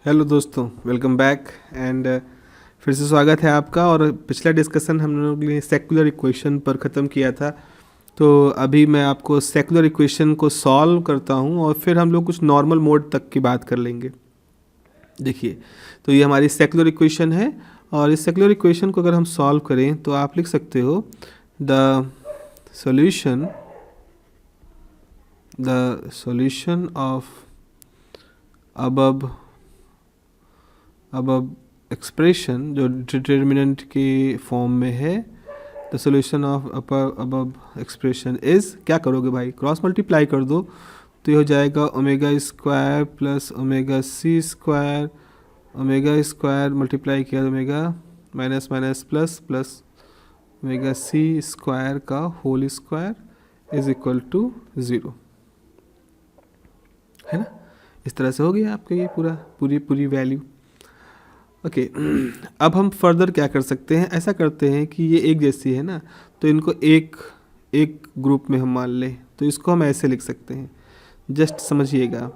Hello दोस्तों, welcome back and फिर से स्वागत है आपका। और पिछला डिस्कशन हम लोग ने सेकुलर इक्वेशन पर ख़त्म किया था, तो अभी मैं आपको सेकुलर इक्वेशन को सॉल्व करता हूं और फिर हम लोग कुछ नॉर्मल मोड तक की बात कर लेंगे। देखिए, तो ये हमारी सेकुलर इक्वेशन है और इस सेकुलर इक्वेशन को अगर हम सॉल्व करें तो आप लिख सकते हो द सॉल्यूशन ऑफ अब एक्सप्रेशन जो डिटर्मिनेंट के फॉर्म में है, द सॉल्यूशन ऑफ अब एक्सप्रेशन इज़, क्या करोगे भाई, क्रॉस मल्टीप्लाई कर दो तो ये हो जाएगा omega square plus omega c square, omega square multiply किया omega minus minus plus plus omega c square का whole square is equal to 0, है ना। इस तरह से हो गया आपका ये पूरी वैल्यू। ओके अब हम फर्दर क्या कर सकते हैं, ऐसा करते हैं कि ये एक जैसी है ना, तो इनको एक ग्रुप में हम मान लें, तो इसको हम ऐसे लिख सकते हैं। जस्ट समझिएगा,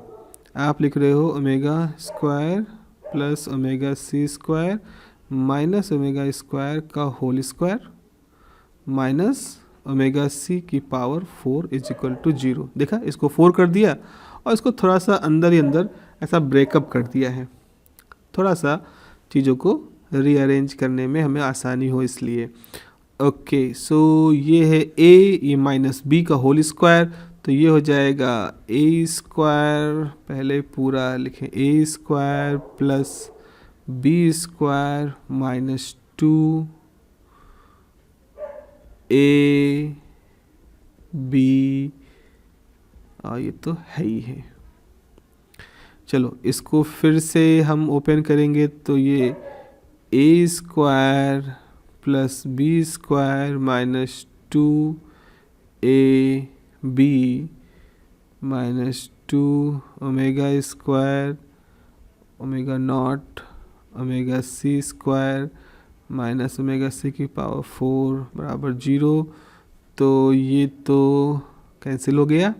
आप लिख रहे हो omega square plus omega c square minus omega square का whole square minus omega c की पावर 4 इज इक्वल टू 0। देखा, इसको 4 कर दिया और इसको थोड़ा सा अंदर ही अंदर ऐसा ब्रेकअप कर दिया है, थोड़ा सा चीज़ों को रीअरेंज करने में हमें आसानी हो इसलिए। ओके, सो ये है ए, ये माइनस बी का होल स्क्वायर, तो ये हो जाएगा ए स्क्वायर, पहले पूरा लिखें, a square plus b square minus 2 a b, और ये तो है ही है। चलो इसको फिर से हम ओपन करेंगे तो ये a square plus b square minus 2 a b minus 2 omega square omega naught omega c square minus omega c की पावर 4 बराबर 0। तो ये तो कैंसिल हो गया, है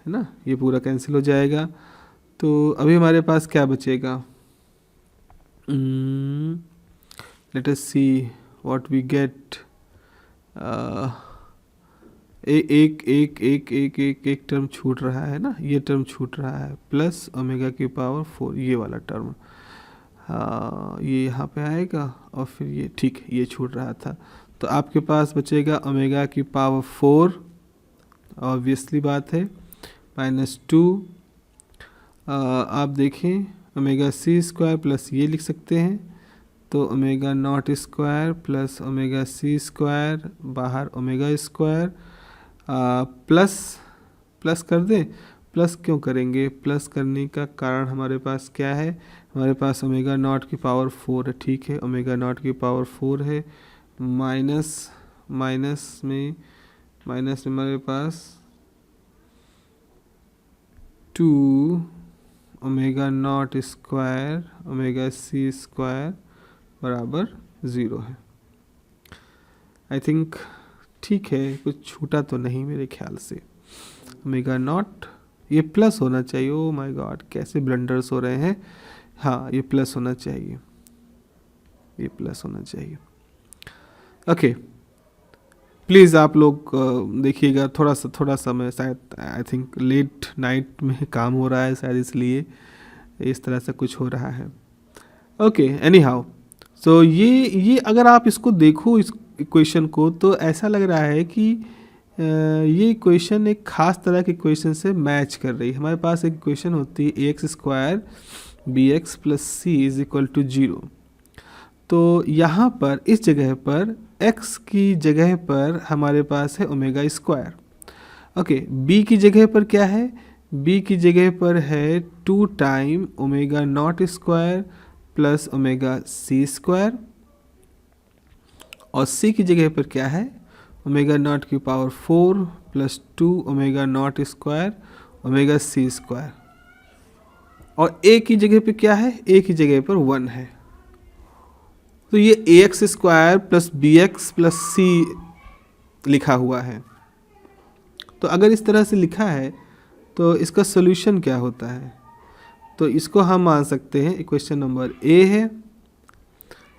ना, ये पूरा कैंसिल हो जाएगा। तो अभी हमारे पास क्या बचेगा, let us see what we get. एक टर्म छूट रहा है ना, ये टर्म छूट रहा है, प्लस ओमेगा की पावर 4, ये वाला टर्म, हाँ ये यहाँ पे आएगा और फिर ये, ठीक, ये छूट रहा था। तो आपके पास बचेगा ओमेगा की पावर 4, ऑब्वियसली बात है, माइनस 2, आप देखें ओमेगा सी स्क्वायर प्लस ये लिख सकते हैं, तो omega naught square plus omega c square, बाहर ओमेगा स्क्वायर, प्लस कर दें। प्लस क्यों करेंगे, प्लस करने का कारण हमारे पास क्या है, हमारे पास ओमेगा नॉट की पावर 4 है, ठीक है, ओमेगा नॉट की पावर 4 है, माइनस में हमारे पास 2 omega naught square omega c square बराबर 0 है। आई थिंक ठीक है, कुछ छूटा तो नहीं मेरे ख्याल से। ओमेगा नॉट, ये प्लस होना चाहिए, ओ माय गॉड कैसे ब्लंडर्स हो रहे हैं, हाँ ये प्लस होना चाहिए, ये प्लस होना चाहिए। ओके प्लीज़ आप लोग देखिएगा, थोड़ा सा मैं शायद आई थिंक लेट नाइट में काम हो रहा है शायद, इसलिए इस तरह से कुछ हो रहा है। ओके एनी हाउ, सो ये अगर आप इसको देखो इस इक्वेशन को, तो ऐसा लग रहा है कि ये इक्वेशन एक ख़ास तरह के इक्वेशन से मैच कर रही है। हमारे पास एक इक्वेशन होती है a x square b x plus c is equal to 0। तो यहाँ पर इस जगह पर x की जगह पर हमारे पास है ओमेगा स्क्वायर। ओके, b की जगह पर क्या है, b की जगह पर है 2 time omega naught square plus omega c square, और c की जगह पर क्या है, ओमेगा नॉट की power 4 plus 2 omega naught square omega c square, और a की जगह पर क्या है, a की जगह पर 1 है। तो ये a x square plus b x plus c लिखा हुआ है। तो अगर इस तरह से लिखा है तो इसका सोल्यूशन क्या होता है, तो इसको हम मान सकते हैं इक्वेशन नंबर ए है,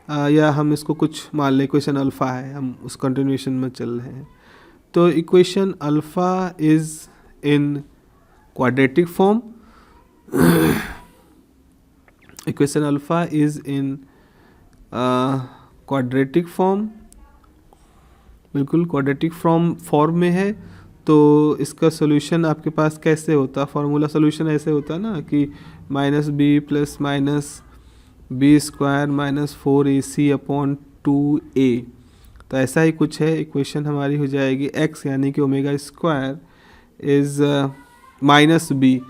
या हम इसको कुछ मान लें इक्वेशन अल्फ़ा है, हम उस कंटिन्यूएशन में चल रहे हैं। तो equation alpha is in quadratic form, equation alpha is in quadratic form, बिल्कुल क्वाड्रेटिक फॉर्म में है। तो इसका सोल्यूशन आपके पास कैसे होता, फार्मूला सोल्यूशन ऐसे होता है ना कि minus b plus minus b square minus 4ac upon 2a। तो ऐसा ही कुछ है, इक्वेशन हमारी हो जाएगी x यानी कि omega square is minus b,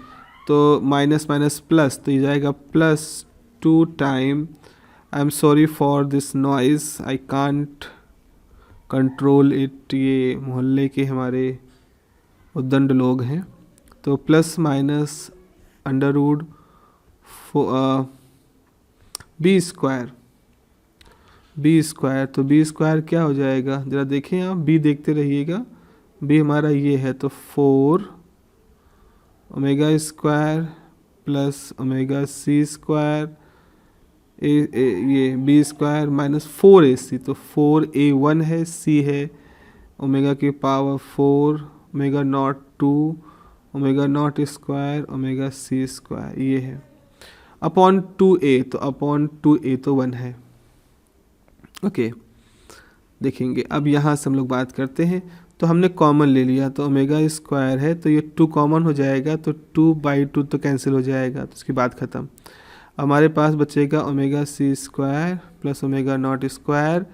तो माइनस माइनस प्लस, तो ये जाएगा plus 2 time, I am sorry for this noise, I can't control it, ये मोहल्ले के हमारे उद्दंड लोग हैं। तो plus minus under root b square, तो बी स्क्वायर क्या हो जाएगा, ज़रा देखें आप, बी देखते रहिएगा, बी हमारा ये है, तो 4 omega square plus omega c square ये बी स्क्वायर माइनस 4ac, तो 4a1 है, c है ओमेगा की power 4 omega naught 2 omega naught square omega c square, ये है अपॉन 2a, तो अपॉन 2a तो 1 है। ओके, देखेंगे अब यहाँ से हम लोग बात करते हैं। तो हमने कॉमन ले लिया, तो ओमेगा स्क्वायर है, तो ये 2 कॉमन हो जाएगा, तो 2/2 तो कैंसिल हो जाएगा, तो इसकी बात ख़त्म। हमारे पास बचेगा omega c square plus omega naught square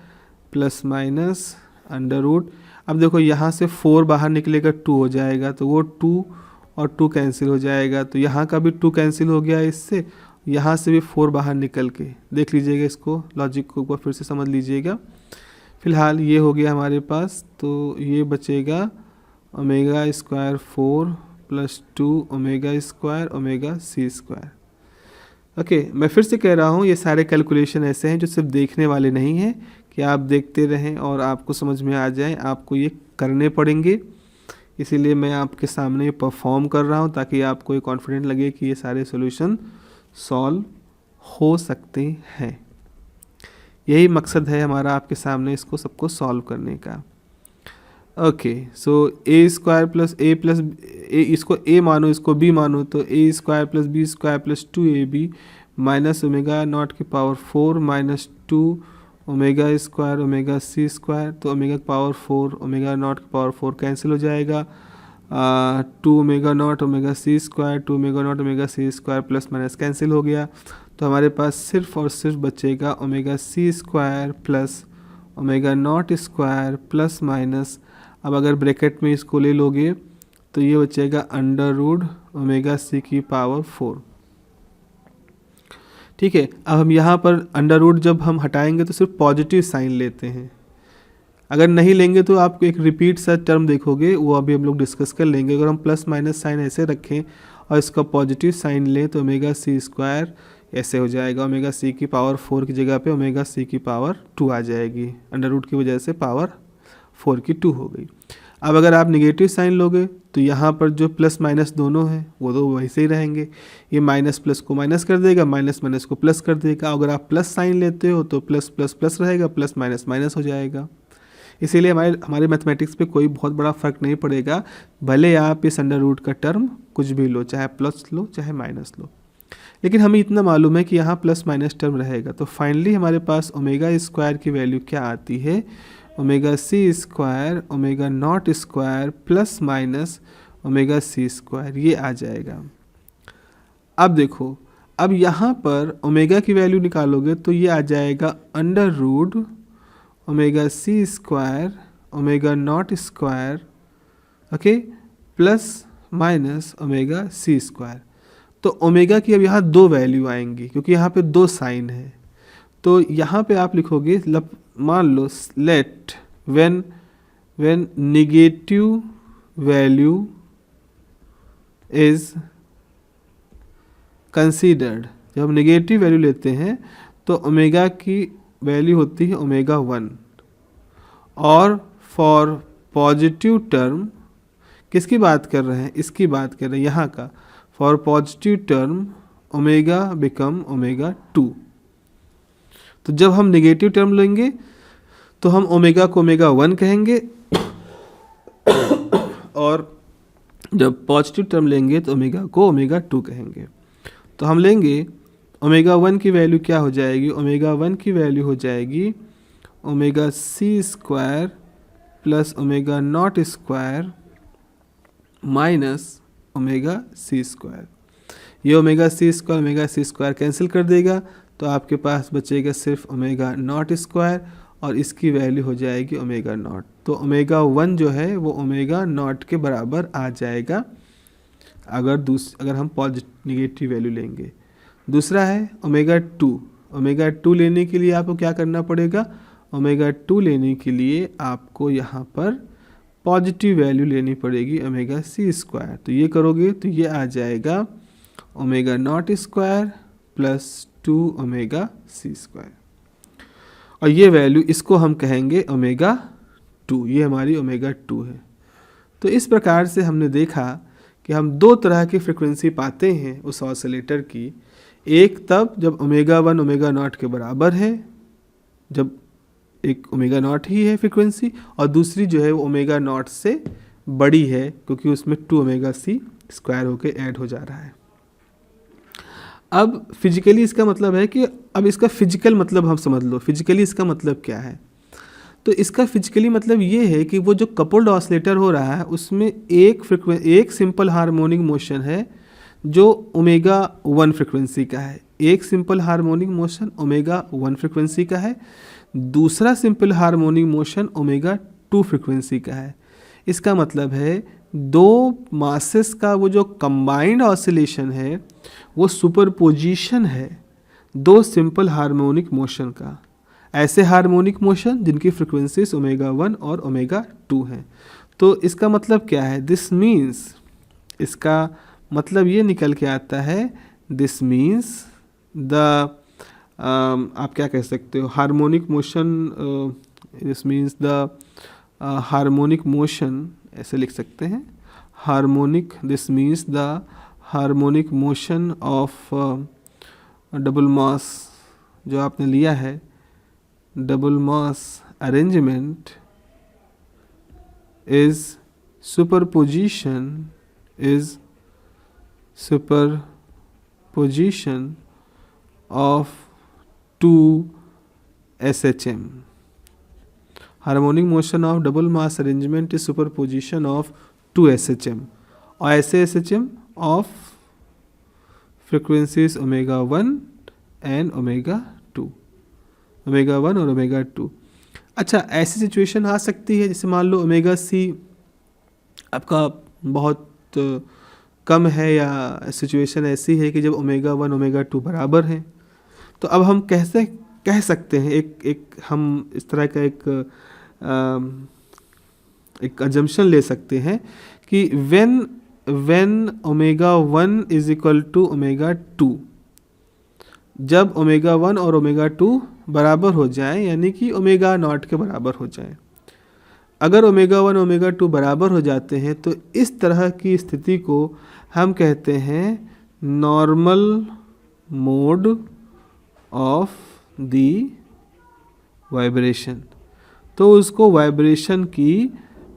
plus minus under root. अब देखो यहाँ से 4 बाहर निकलेगा 2 हो जाएगा, तो वो 2 और 2 कैंसिल हो जाएगा, तो यहाँ का भी 2 कैंसिल हो गया इससे, यहाँ से भी 4 बाहर निकल के, देख लीजिएगा इसको, लॉजिक को एक बार फिर से समझ लीजिएगा। फ़िलहाल ये हो गया हमारे पास, तो ये बचेगा omega square 4 plus 2 omega square omega c square. Okay, मैं फिर से कह रहा हूँ, ये सारे कैलकुलेशन ऐसे हैं जो सिर्फ देखने वाले नहीं हैं कि आप देखते रहें और आपको समझ में आ जाए, आपको ये करने पड़ेंगे। इसीलिए मैं आपके सामने परफॉर्म कर रहा हूँ ताकि आपको ये कॉन्फिडेंट लगे कि ये सारे सॉल्यूशन सॉल्व हो सकते हैं। यही मकसद है हमारा आपके सामने इसको सबको सॉल्व करने का। Okay, so a square plus a plus a, इसको ए मानो इसको बी मानो, तो a square plus b square plus 2ab minus omega naught की power 4 minus 2 omega square omega c square, तो ओमेगा की पावर 4 ओमेगा नॉट की power 4 cancel हो जाएगा, 2 omega naught omega c square 2 omega naught omega c square plus minus cancel हो गया। तो हमारे पास सिर्फ और सिर्फ बचेगा omega c square plus omega naught square plus minus, अब अगर ब्रैकेट में इसको ले लोगे तो ये बचेगा अंडर रूट ओमेगा सी की पावर 4। ठीक है, अब हम यहाँ पर अंडर रूट जब हम हटाएंगे तो सिर्फ पॉजिटिव साइन लेते हैं, अगर नहीं लेंगे तो आपको एक रिपीट सा टर्म देखोगे, वो अभी हम लोग डिस्कस कर लेंगे। अगर हम प्लस माइनस साइन ऐसे रखें और इसका पॉजिटिव साइन लें तो ओमेगा सी स्क्वायर ऐसे हो जाएगा, ओमेगा सी की पावर 4 की जगह पे ओमेगा सी की पावर 2 आ जाएगी, अंडर रूट की वजह से पावर 4 की 2 हो गई। अब अगर आप निगेटिव साइन लोगे तो यहाँ पर जो प्लस माइनस दोनों हैं वो तो वैसे ही रहेंगे, ये माइनस प्लस को माइनस कर देगा, माइनस माइनस को प्लस कर देगा। अगर आप प्लस साइन लेते हो तो प्लस प्लस प्लस रहेगा, प्लस माइनस माइनस हो जाएगा। इसीलिए हमारे मैथमेटिक्स पे कोई बहुत बड़ा फ़र्क नहीं पड़ेगा, भले आप इस अंडर रूट का टर्म कुछ भी लो, चाहे प्लस लो चाहे माइनस लो, लेकिन हमें इतना मालूम है कि यहाँ प्लस माइनस टर्म रहेगा। तो फाइनली हमारे पास ओमेगा स्क्वायर की वैल्यू क्या आती है, omega c square omega naught square plus minus omega c square, ये आ जाएगा। अब देखो, अब यहाँ पर ओमेगा की वैल्यू निकालोगे तो ये आ जाएगा under root omega c square omega naught square, okay, plus minus omega c square. तो ओमेगा की अब यहाँ 2 वैल्यू आएंगी क्योंकि यहाँ पे 2 साइन है, तो यहाँ पे आप लिखोगे, मान लो let when negative value is considered, जब हम नेगेटिव वैल्यू लेते हैं तो ओमेगा की वैल्यू होती है ओमेगा 1, और फॉर पॉजिटिव टर्म, किसकी बात कर रहे हैं, इसकी बात कर रहे हैं यहाँ का, for positive term omega become omega 2। तो जब हम नेगेटिव टर्म लेंगे तो हम ओमेगा को ओमेगा 1 कहेंगे और जब पॉजिटिव टर्म लेंगे तो ओमेगा को ओमेगा 2 कहेंगे। तो हम लेंगे ओमेगा 1 की वैल्यू क्या हो जाएगी, ओमेगा 1 की वैल्यू हो जाएगी omega c square plus omega naught square minus omega c square. ये ओमेगा सी स्क्वायर कैंसिल कर देगा तो आपके पास बचेगा सिर्फ ओमेगा नॉट स्क्वायर और इसकी वैल्यू हो जाएगी ओमेगा नॉट। तो ओमेगा 1 जो है वो ओमेगा नॉट के बराबर आ जाएगा अगर हम नेगेटिव वैल्यू लेंगे। दूसरा है ओमेगा 2। ओमेगा 2 लेने के लिए आपको क्या करना पड़ेगा, ओमेगा 2 लेने के लिए आपको यहाँ पर पॉजिटिव वैल्यू लेनी पड़ेगी ओमेगा सी स्क्वायर। तो ये करोगे तो ये आ जाएगा omega naught square plus 2 omega c square और ये वैल्यू इसको हम कहेंगे ओमेगा 2। ये हमारी ओमेगा 2 है। तो इस प्रकार से हमने देखा कि हम दो तरह की फ्रिक्वेंसी पाते हैं उस ऑसिलेटर की। एक तब जब ओमेगा 1 ओमेगा नॉट के बराबर है, जब एक ओमेगा नॉट ही है फ्रिक्वेंसी, और दूसरी जो है वो ओमेगा नॉट से बड़ी है क्योंकि उसमें 2 ओमेगा सी स्क्वायर होके ऐड हो जा रहा है। अब फिजिकली इसका मतलब है कि अब इसका फिजिकल मतलब हम समझ लो। फिजिकली इसका मतलब क्या है, तो इसका फिजिकली मतलब ये है कि वो जो कपल्ड ऑसिलेटर हो रहा है उसमें एक सिंपल हार्मोनिक मोशन है जो ओमेगा 1 फ्रिक्वेंसी का है। एक simple harmonic motion omega 1 frequency का है, दूसरा simple harmonic motion omega 2 frequency का है। इसका मतलब है दो मासेस का वो जो कंबाइंड ऑसिलेशन है वो सुपरपोजिशन है दो सिंपल हार्मोनिक मोशन का। ऐसे हार्मोनिक मोशन जिनकी फ्रिक्वेंसीज ओमेगा 1 और ओमेगा 2 हैं। तो इसका मतलब क्या है, दिस मीन्स, इसका मतलब ये निकल के आता है, दिस मीन्स द आप क्या कह सकते हो, harmonic motion, this means the harmonic motion, ऐसे लिख सकते हैं harmonic, this means the harmonic motion of double mass जो आपने लिया है, double mass arrangement is superposition of 2 SHM. Harmonic motion of double mass arrangement is superposition of 2 SHM और ऐसे SHM of frequencies omega 1 and omega 2, omega 1 और omega 2। अच्छा, ऐसी situation आ सकती है जैसे मान लो ओमेगा सी आपका बहुत कम है या सिचुएशन ऐसी है कि जब ओमेगा 1 ओमेगा 2 बराबर हैं, तो अब हम कैसे कह सकते हैं, एक हम इस तरह का एक अजम्पशन ले सकते हैं कि when omega 1 is equal to omega 2, जब ओमेगा 1 और ओमेगा 2 बराबर हो जाए यानी कि ओमेगा नॉट के बराबर हो जाए। अगर ओमेगा 1 ओमेगा 2 बराबर हो जाते हैं तो इस तरह की स्थिति को हम कहते हैं normal mode of the vibration. तो उसको वाइब्रेशन की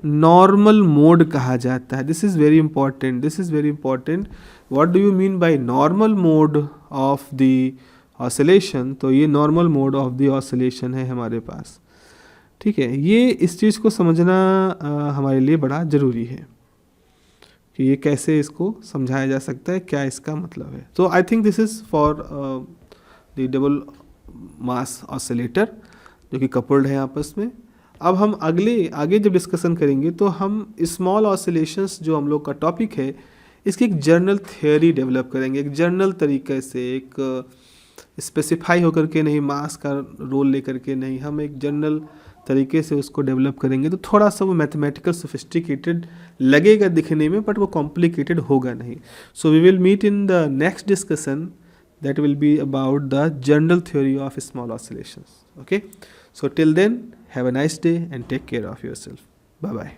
नॉर्मल मोड कहा जाता है। This is very important, this is very important. What do you mean by normal mode of the oscillation? तो ये normal mode of the oscillation है हमारे पास। ठीक है, ये इस चीज़ को समझना हमारे लिए बड़ा ज़रूरी है कि ये कैसे इसको समझाया जा सकता है, क्या इसका मतलब है। तो I think this is for the double mass oscillator जो कि कपल्ड है आपस में। अब हम आगे जब डिस्कशन करेंगे तो हम स्मॉल ऑसिलेशंस जो हम लोग का टॉपिक है इसकी एक जर्नल थियोरी डेवलप करेंगे, एक जर्नल तरीके से, एक स्पेसिफाई होकर के नहीं, मास का रोल लेकर के नहीं, हम एक जर्नल तरीके से उसको डेवलप करेंगे। तो थोड़ा सा वो मैथमेटिकल सोफिस्टिकेटेड लगेगा दिखने में, बट वो कॉम्प्लिकेटेड होगा नहीं। So we will meet in the next discussion that will be about the general theory of small oscillations. Okay, so till then, have a nice day and take care of yourself. Bye bye.